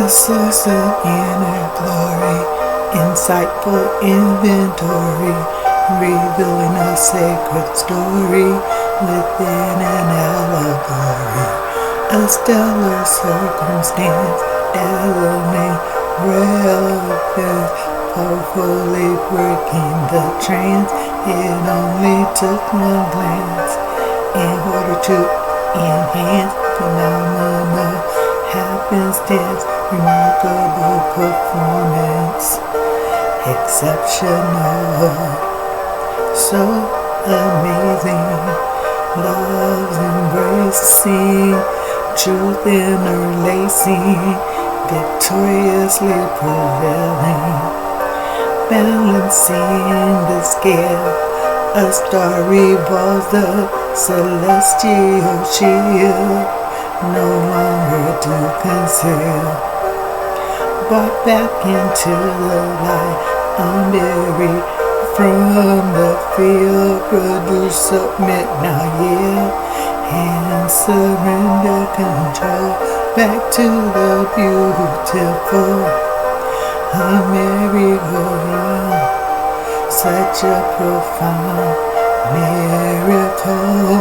the source of inner glory, insightful inventory, revealing a sacred story within an allegory. A stellar circumstance, dazzling relevance, powerfully breaking the trance. It only took one glance in order to enhance phenomenal happenstance, remarkable performance, exceptional, so amazing, love's embracing, truth interlacing, victoriously prevailing, balancing the scale. A star revolves the celestial shield, no longer to conceal. Brought back into the light, unburied from the field. Produce, submit, now yield, and surrender control. Back to the beautiful, a merry-go-round. Such a profound miracle,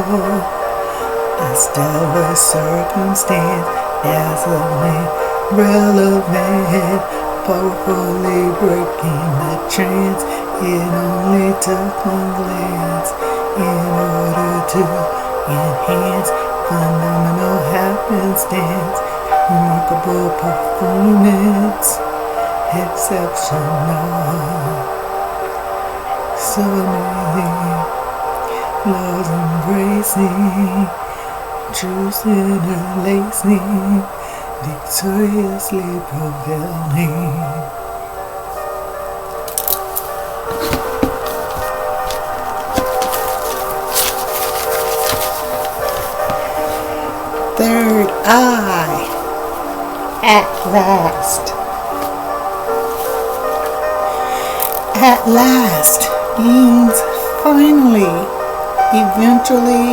a stellar circumstance, dazzling, relevant, powerfully breaking the trance. It only took one glance in order to enhance phenomenal happenstance, remarkable performance, exceptional. So amazing, love's embracing, truth interlacing, victoriously prevailing. Third eye, at last. At last means finally, eventually,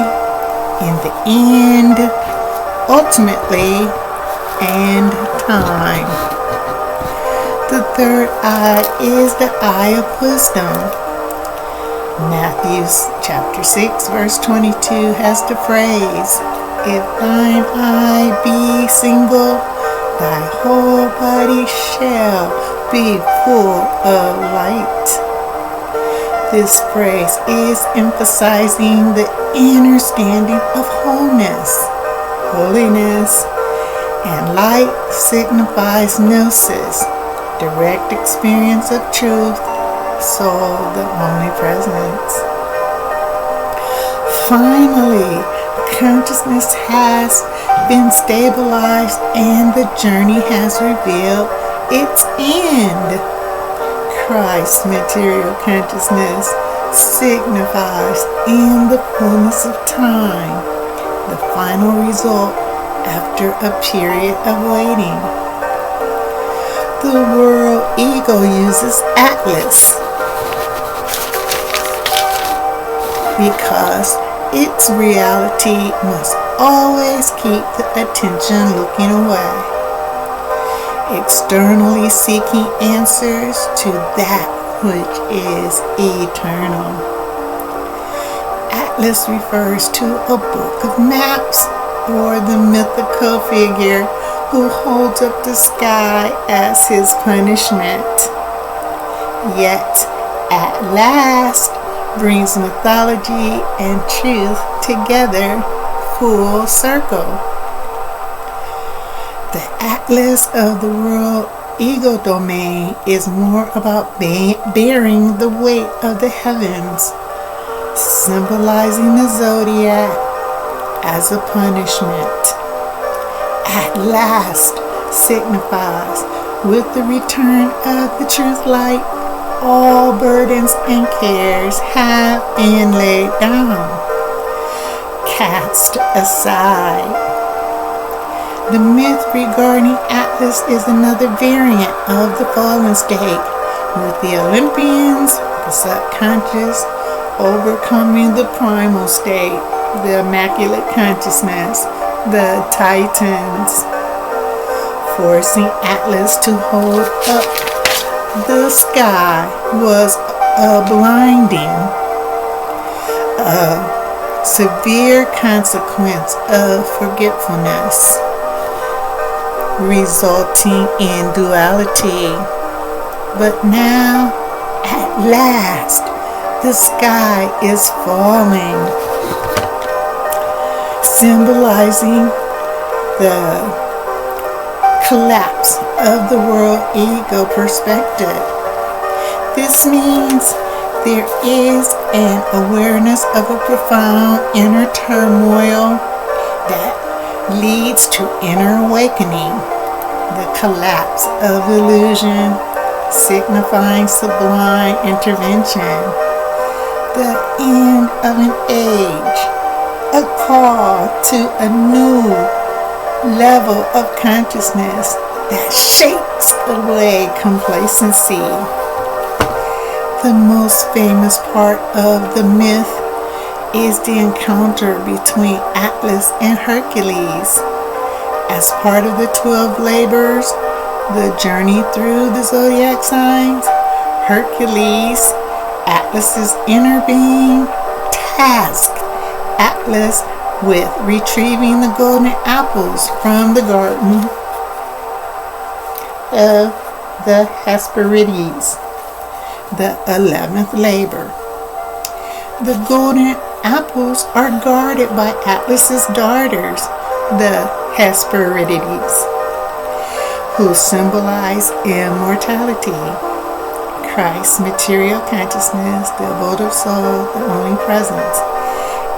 in the end, ultimately, and time. The third eye is the eye of wisdom. Matthew chapter 6 verse 22 has the phrase, "If thine eye be single, thy whole body shall be full of light." This phrase is emphasizing the inner standing of wholeness, holiness, and light signifies gnosis, direct experience of truth, soul, the omnipresence. Finally, consciousness has been stabilized and the journey has revealed its end. Christ's material consciousness signifies in the fullness of time, the final result after a period of waiting. The world ego uses Atlas because its reality must always keep the attention looking away, externally seeking answers to that which is eternal. Atlas refers to a book of maps or the mythical figure who holds up the sky as his punishment. Yet, at last, brings mythology and truth together full circle. The Atlas of the world ego domain is more about bearing the weight of the heavens, symbolizing the zodiac as a punishment. At last signifies with the return of the truth light, all burdens and cares have been laid down, cast aside. The myth regarding Atlas is another variant of the fallen state, with the Olympians, the subconscious, overcoming the primal state, the immaculate consciousness, the Titans. forcing Atlas to hold up the sky was a blinding, severe consequence of forgetfulness, resulting in duality. But now, at last, the sky is falling, symbolizing the collapse of the world ego perspective. This means there is an awareness of a profound inner turmoil that leads to inner awakening, the collapse of illusion, signifying sublime intervention, the end of an age, a call to a new level of consciousness that shakes away complacency. The most famous part of the myth is the encounter between Atlas and Hercules. As part of the 12 labors, the journey through the zodiac signs, Hercules, Atlas's inner being, tasked Atlas with retrieving the golden apples from the garden of the Hesperides, the 11th labor. The golden apples are guarded by Atlas's daughters, the Hesperides, who symbolize immortality, Christ's material consciousness, the abode of soul, the only presence,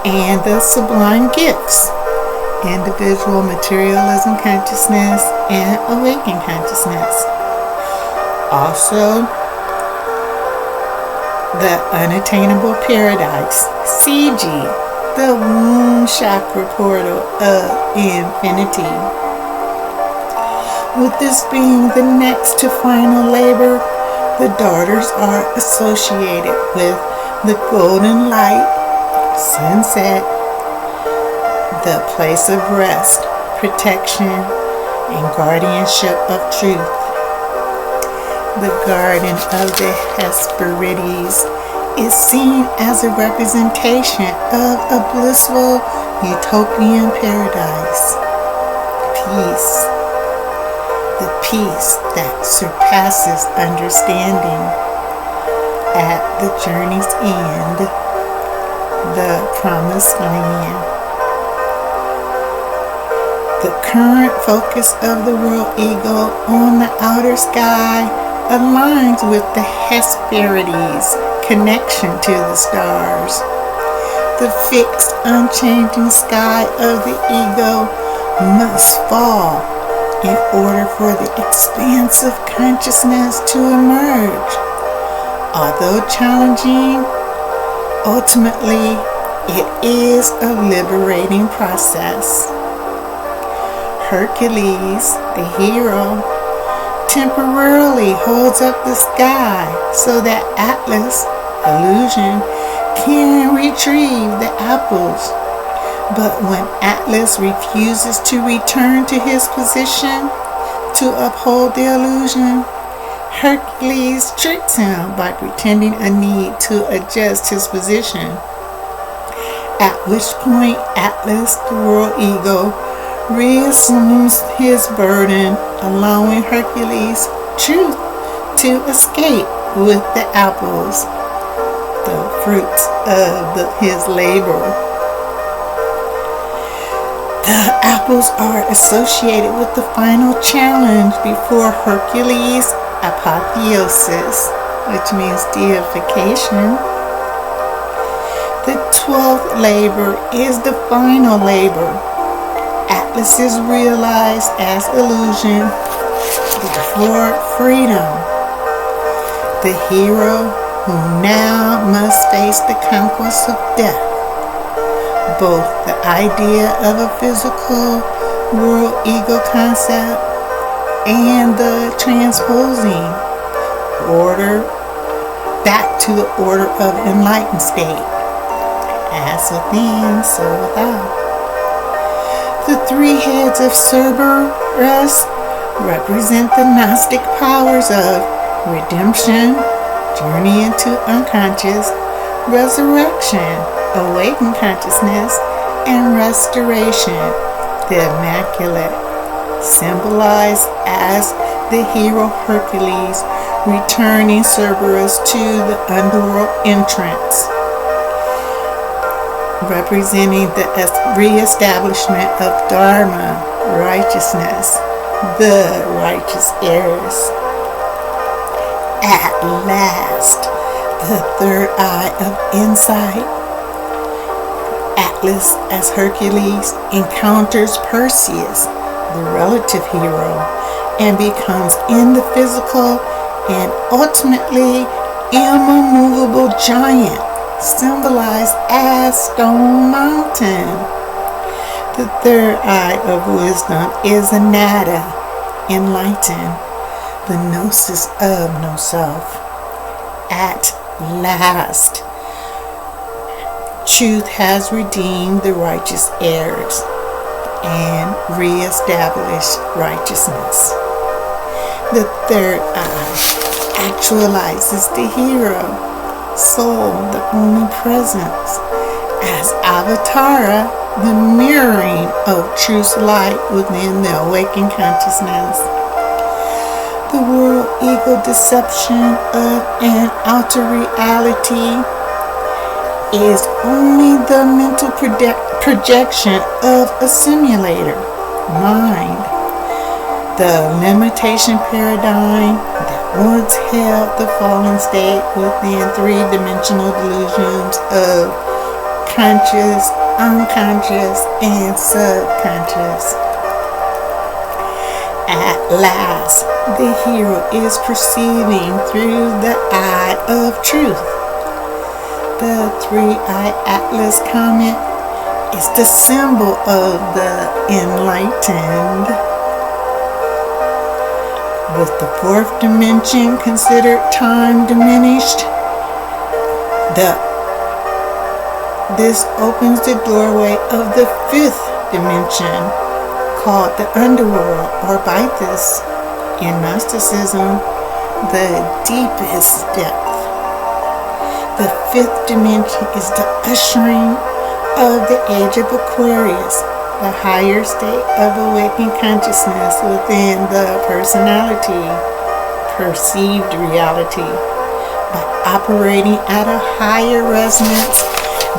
and the sublime gifts, individual materialism consciousness and awakened consciousness. Also, the unattainable paradise, CG, the womb chakra portal of infinity. With this being the next to final labor, the daughters are associated with the golden light, sunset, the place of rest, protection, and guardianship of truth. The garden of the Hesperides is seen as a representation of a blissful utopian paradise. Peace. The peace that surpasses understanding. At the journey's end, the promised land. The current focus of the world ego on the outer sky aligns with the Hesperides' connection to the stars. The fixed, unchanging sky of the ego must fall in order for the expansive consciousness to emerge. Although challenging, ultimately it is a liberating process. Hercules, the hero, temporarily holds up the sky so that Atlas, illusion, can retrieve the apples. But when Atlas refuses to return to his position to uphold the illusion, Hercules tricks him by pretending a need to adjust his position. At which point Atlas, the world ego, reassumes his burden, allowing Hercules' truth to escape with the apples, the fruits of his labor. The apples are associated with the final challenge before Hercules' apotheosis, which means deification. The 12th labor is the final labor. Atlas is realized as illusion before freedom. The hero who now must face the conquest of death. Both the idea of a physical world ego concept and the transposing order back to the order of enlightened state. As within, so without. The three heads of Cerberus represent the Gnostic powers of redemption, journey into unconscious, resurrection, awakened consciousness, and restoration. The Immaculate, symbolized as the hero Hercules returning Cerberus to the underworld entrance, representing the reestablishment of Dharma, righteousness, the righteous heirs. At last, the third eye of insight. Atlas as Hercules encounters Perseus, the relative hero, and becomes in the physical and ultimately immovable giant, symbolized as Stone Mountain. The third eye of wisdom is Anatta, enlightened, the gnosis of no self. At last, truth has redeemed the righteous heirs and reestablished righteousness. The third eye actualizes the hero, soul, the only presence, as Avatara, the mirroring of truth's light within the awakened consciousness. The world ego deception of an outer reality is only the mental projection of a simulator, mind. The limitation paradigm that once held the fallen state within three-dimensional delusions of conscious, unconscious, and subconscious. At last, the hero is perceiving through the eye of truth. The three-eyed Atlas comet is the symbol of the enlightened. With the fourth dimension considered time diminished, this opens the doorway of the fifth dimension, called the underworld, or Bythus in Gnosticism, the deepest depth. The fifth dimension is the ushering of the age of Aquarius, the higher state of awakened consciousness within the personality, perceived reality, by operating at a higher resonance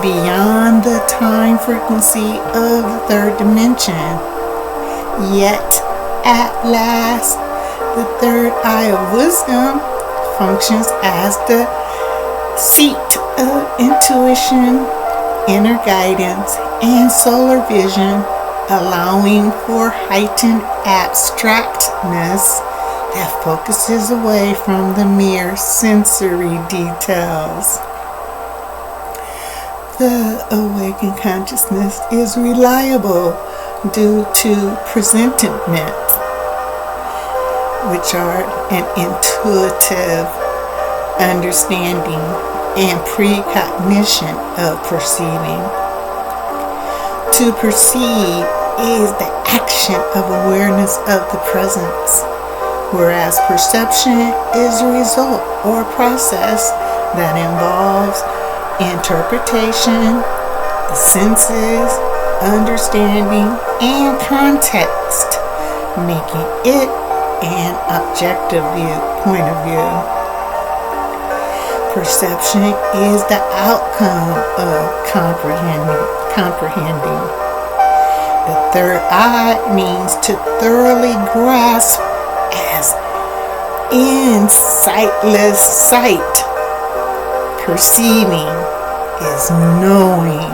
beyond the time frequency of the third dimension. Yet, at last, the third eye of wisdom functions as the seat of intuition, inner guidance, and solar vision, allowing for heightened abstractness that focuses away from the mere sensory details. The awakened consciousness is reliable due to presentiment, which are an intuitive understanding and precognition of perceiving. To perceive is the action of awareness of the presence, whereas perception is a result or process that involves interpretation, the senses, understanding, and context, making it an objective point of view. Perception is the outcome of comprehending. The third eye means to thoroughly grasp as in sightless sight. Perceiving is knowing.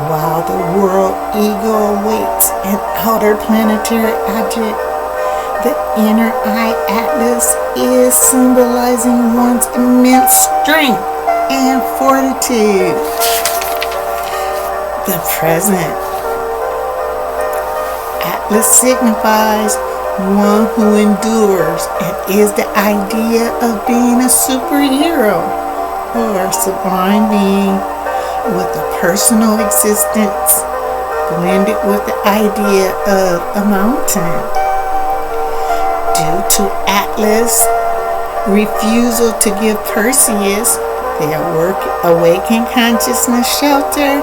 While the world ego awaits an outer planetary object, the inner eye Atlas is symbolizing one's immense strength and fortitude. The present Atlas signifies one who endures and is the idea of being a superhero or a sublime being with a personal existence blended with the idea of a mountain. Due to Atlas' refusal to give Perseus their awakened consciousness shelter,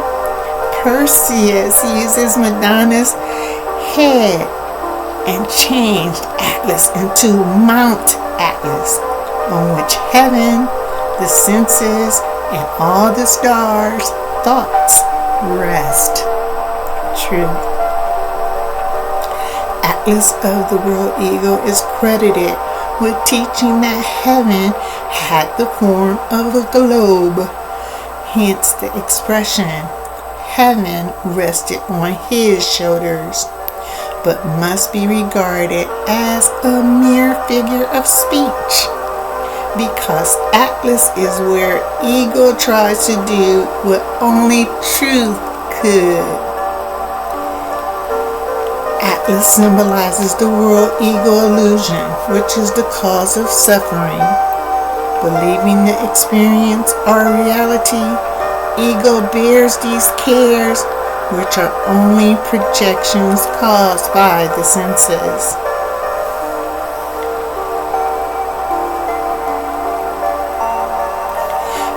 Perseus uses Madonna's head and changed Atlas into Mount Atlas, on which heaven, the senses, and all the stars' thoughts rest. Truth. Atlas of the world ego is credited with teaching that heaven had the form of a globe. Hence the expression, heaven rested on his shoulders, but must be regarded as a mere figure of speech, because Atlas is where ego tries to do what only truth could. Atlas symbolizes the world ego illusion, which is the cause of suffering. Believing the experience are reality, ego bears these cares, which are only projections caused by the senses.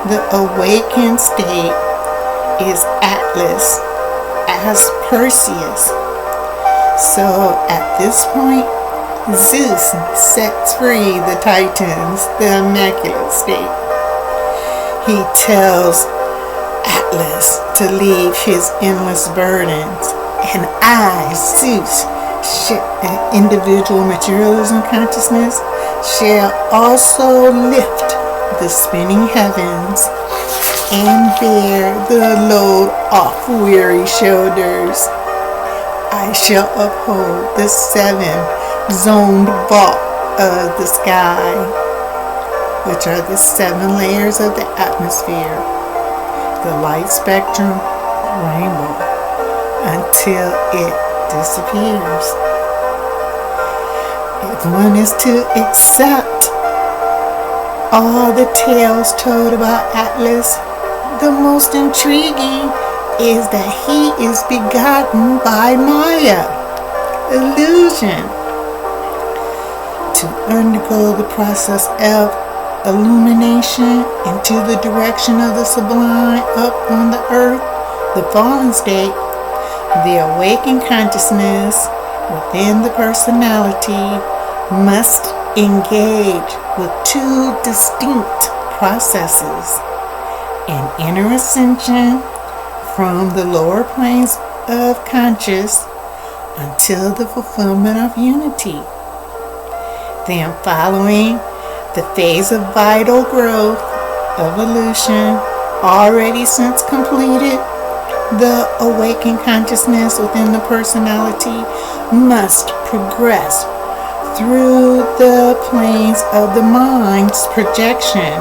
The awakened state is Atlas as Perseus. So at this point, Zeus sets free the Titans, the immaculate state. He tells Atlas to leave his endless burdens, and I, Zeus, individual materialism consciousness, shall also lift the spinning heavens and bear the load off weary shoulders. I shall uphold the 7-zoned vault of the sky, which are the 7 layers of the atmosphere, the light spectrum rainbow, until it disappears. If one is to accept all the tales told about Atlas, the most intriguing is that he is begotten by Maya, illusion. To undergo the process of illumination into the direction of the sublime up on the earth, the fallen state, the awakened consciousness within the personality must engage with 2 distinct processes: an inner ascension from the lower planes of conscious until the fulfillment of unity. Then following the phase of vital growth, evolution, already since completed, the awakened consciousness within the personality must progress through the planes of the mind's projection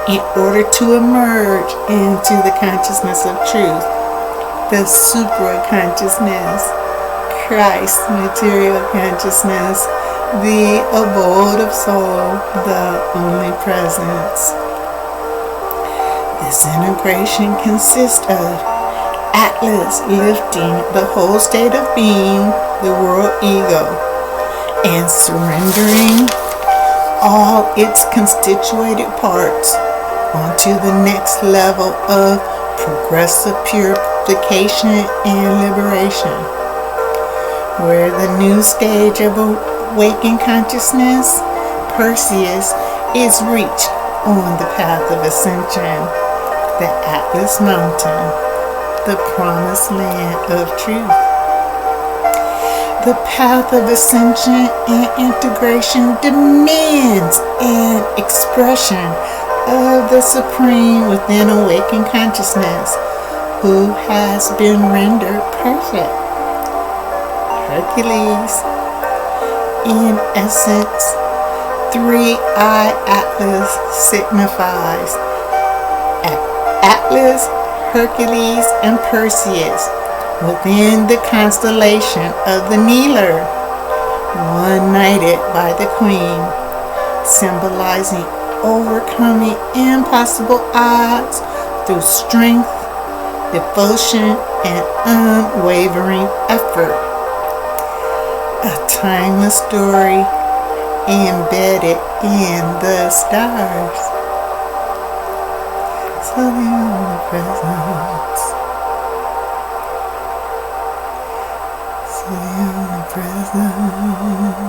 in order to emerge into the consciousness of truth, the supra-consciousness, Christ material consciousness, the abode of soul, the only presence. This integration consists of Atlas lifting the whole state of being, the world ego, and surrendering all its constituted parts onto the next level of progressive purification and liberation, where the new stage of awakened consciousness, Perseus, is reached on the path of ascension, the Atlas Mountain, the promised land of truth. The path of ascension and integration demands an expression of the Supreme within awakened consciousness, who has been rendered perfect. Hercules, in essence, 3-eyed Atlas signifies Atlas, Hercules, and Perseus within the constellation of the Kneeler, one knighted by the Queen, symbolizing overcoming impossible odds through strength, devotion, and unwavering effort. A timeless story embedded in the stars. So the omnipresence. So the omnipresence.